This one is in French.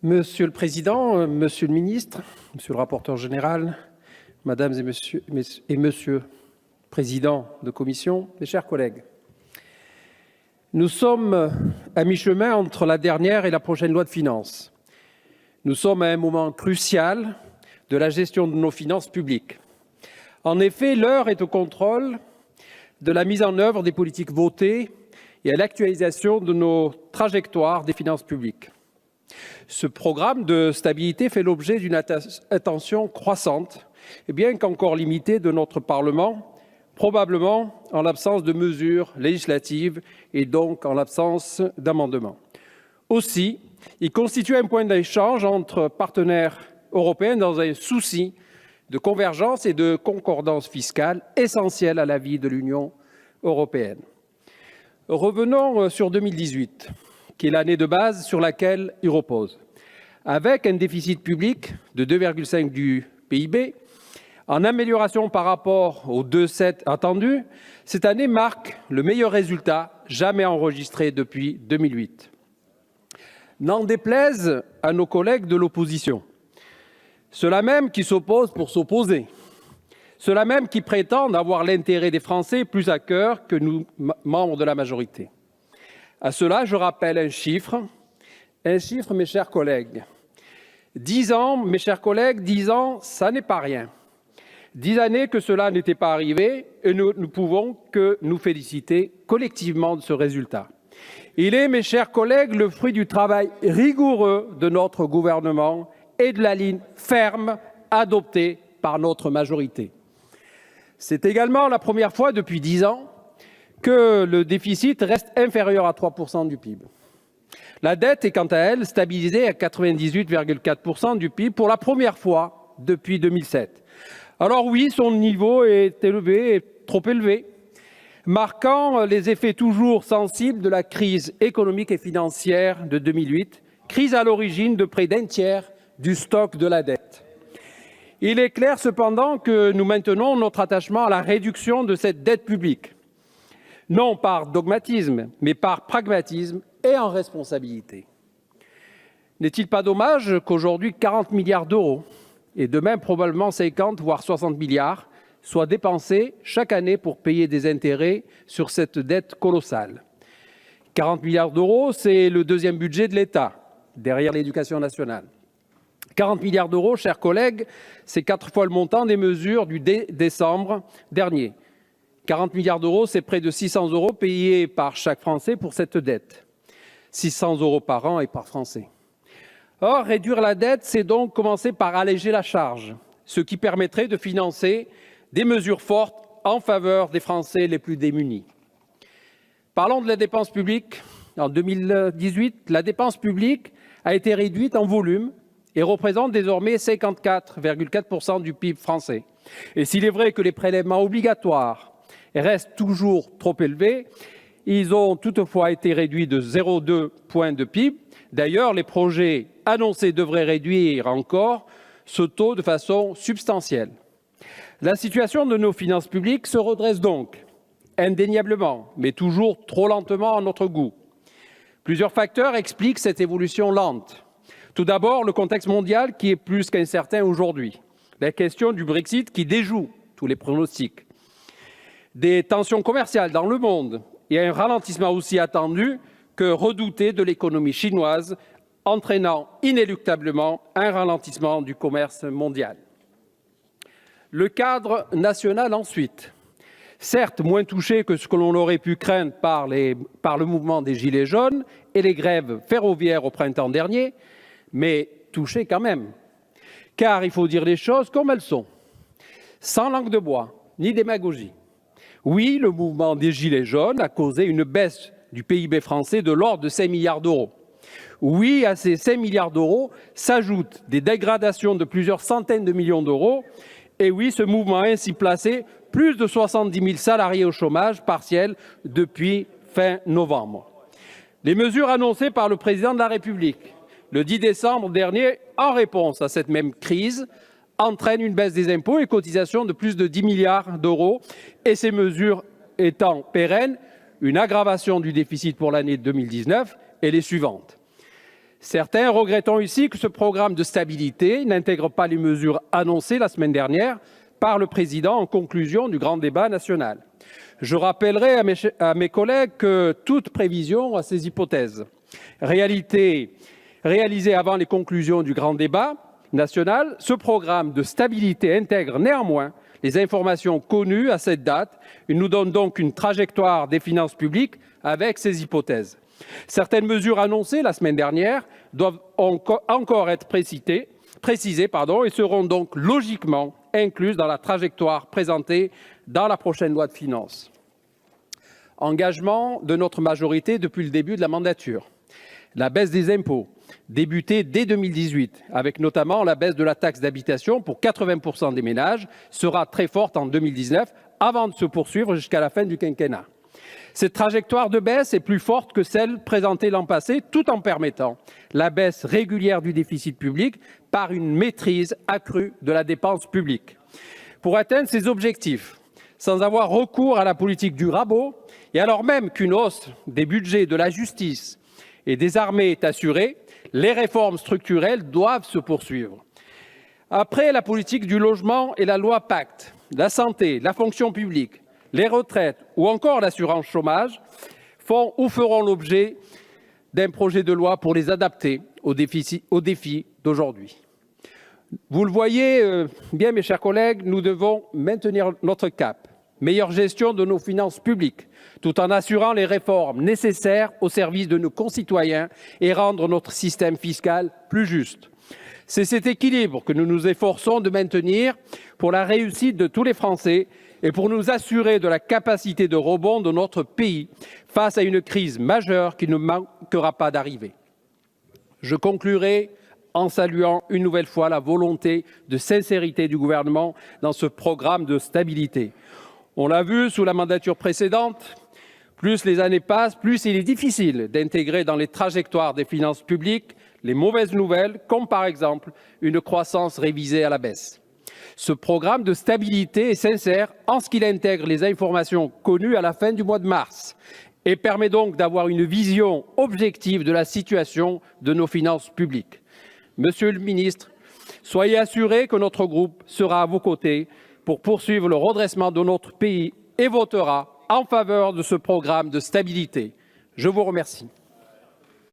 Monsieur le Président, Monsieur le Ministre, Monsieur le rapporteur général, Mesdames et Monsieur Président de Commission, mes chers collègues, nous sommes à mi-chemin entre la dernière et la prochaine loi de finances. Nous sommes à un moment crucial de la gestion de nos finances publiques. En effet, l'heure est au contrôle de la mise en œuvre des politiques votées et à l'actualisation de nos trajectoires des finances publiques. Ce programme de stabilité fait l'objet d'une attention croissante, et bien qu'encore limitée, de notre Parlement, probablement en l'absence de mesures législatives et donc en l'absence d'amendements. Aussi, il constitue un point d'échange entre partenaires européens dans un souci de convergence et de concordance fiscale essentielle à la vie de l'Union européenne. Revenons sur 2018, qui est l'année de base sur laquelle il repose. Avec un déficit public de 2,5 du PIB, en amélioration par rapport aux 2,7 attendus, cette année marque le meilleur résultat jamais enregistré depuis 2008. N'en déplaise à nos collègues de l'opposition, ceux-là même qui s'opposent pour s'opposer, ceux-là même qui prétendent avoir l'intérêt des Français plus à cœur que nous, membres de la majorité. À cela, je rappelle un chiffre, mes chers collègues. 10 ans, mes chers collègues, 10 ans, ça n'est pas rien. 10 années que cela n'était pas arrivé et nous ne pouvons que nous féliciter collectivement de ce résultat. Il est, mes chers collègues, le fruit du travail rigoureux de notre gouvernement et de la ligne ferme adoptée par notre majorité. C'est également la première fois depuis 10 ans que le déficit reste inférieur à 3% du PIB. La dette est quant à elle stabilisée à 98,4% du PIB pour la première fois depuis 2007. Alors oui, son niveau est élevé, est trop élevé, marquant les effets toujours sensibles de la crise économique et financière de 2008, crise à l'origine de près d'un tiers du stock de la dette. Il est clair cependant que nous maintenons notre attachement à la réduction de cette dette publique, non par dogmatisme, mais par pragmatisme et en responsabilité. N'est-il pas dommage qu'aujourd'hui 40 milliards d'euros, et demain probablement 50 voire 60 milliards, soient dépensés chaque année pour payer des intérêts sur cette dette colossale. 40 milliards d'euros, c'est le deuxième budget de l'État, derrière l'éducation nationale. 40 milliards d'euros, chers collègues, c'est 4 fois le montant des mesures du décembre dernier. 40 milliards d'euros, c'est près de 600 euros payés par chaque Français pour cette dette. 600 euros par an et par Français. Or, réduire la dette, c'est donc commencer par alléger la charge, ce qui permettrait de financer des mesures fortes en faveur des Français les plus démunis. Parlons de la dépense publique. En 2018, la dépense publique a été réduite en volume et représente désormais 54,4% du PIB français. Et s'il est vrai que les prélèvements obligatoires restent toujours trop élevés, ils ont toutefois été réduits de 0,2 points de PIB. D'ailleurs, les projets annoncés devraient réduire encore ce taux de façon substantielle. La situation de nos finances publiques se redresse donc, indéniablement, mais toujours trop lentement à notre goût. Plusieurs facteurs expliquent cette évolution lente. Tout d'abord, le contexte mondial qui est plus qu'incertain aujourd'hui. La question du Brexit qui déjoue tous les pronostics. Des tensions commerciales dans le monde et un ralentissement aussi attendu que redouté de l'économie chinoise, entraînant inéluctablement un ralentissement du commerce mondial. Le cadre national ensuite, certes moins touché que ce que l'on aurait pu craindre par le mouvement des Gilets jaunes et les grèves ferroviaires au printemps dernier, mais touché quand même. Car il faut dire les choses comme elles sont, sans langue de bois ni démagogie. Oui, le mouvement des Gilets jaunes a causé une baisse du PIB français de l'ordre de 5 milliards d'euros. Oui, à ces 5 milliards d'euros s'ajoutent des dégradations de plusieurs centaines de millions d'euros. Et oui, ce mouvement a ainsi placé plus de 70 000 salariés au chômage partiel depuis fin novembre. Les mesures annoncées par le président de la République le 10 décembre dernier, en réponse à cette même crise, entraînent une baisse des impôts et cotisations de plus de 10 milliards d'euros. Et ces mesures étant pérennes, une aggravation du déficit pour l'année 2019 et les suivantes. Certains regrettent ici que ce programme de stabilité n'intègre pas les mesures annoncées la semaine dernière par le Président en conclusion du grand débat national. Je rappellerai à mes collègues que toute prévision a ses hypothèses. Réalisée avant les conclusions du grand débat national, ce programme de stabilité intègre néanmoins les informations connues à cette date. Il nous donne donc une trajectoire des finances publiques avec ces hypothèses. Certaines mesures annoncées la semaine dernière doivent encore être précisées et seront donc logiquement incluses dans la trajectoire présentée dans la prochaine loi de finances. Engagement de notre majorité depuis le début de la mandature. La baisse des impôts, débutée dès 2018, avec notamment la baisse de la taxe d'habitation pour 80% des ménages, sera très forte en 2019 avant de se poursuivre jusqu'à la fin du quinquennat. Cette trajectoire de baisse est plus forte que celle présentée l'an passé, tout en permettant la baisse régulière du déficit public par une maîtrise accrue de la dépense publique. Pour atteindre ces objectifs, sans avoir recours à la politique du rabot, et alors même qu'une hausse des budgets de la justice et des armées est assurée, les réformes structurelles doivent se poursuivre. Après la politique du logement et la loi Pacte, la santé, la fonction publique, les retraites ou encore l'assurance chômage font ou feront l'objet d'un projet de loi pour les adapter aux défis d'aujourd'hui. Vous le voyez bien, mes chers collègues, nous devons maintenir notre cap. Meilleure gestion de nos finances publiques, tout en assurant les réformes nécessaires au service de nos concitoyens et rendre notre système fiscal plus juste. C'est cet équilibre que nous nous efforçons de maintenir pour la réussite de tous les Français et pour nous assurer de la capacité de rebond de notre pays face à une crise majeure qui ne manquera pas d'arriver. Je conclurai en saluant une nouvelle fois la volonté de sincérité du gouvernement dans ce programme de stabilité. On l'a vu sous la mandature précédente, plus les années passent, plus il est difficile d'intégrer dans les trajectoires des finances publiques les mauvaises nouvelles, comme par exemple une croissance révisée à la baisse. Ce programme de stabilité est sincère en ce qu'il intègre les informations connues à la fin du mois de mars et permet donc d'avoir une vision objective de la situation de nos finances publiques. Monsieur le ministre, soyez assuré que notre groupe sera à vos côtés pour poursuivre le redressement de notre pays et votera en faveur de ce programme de stabilité. Je vous remercie.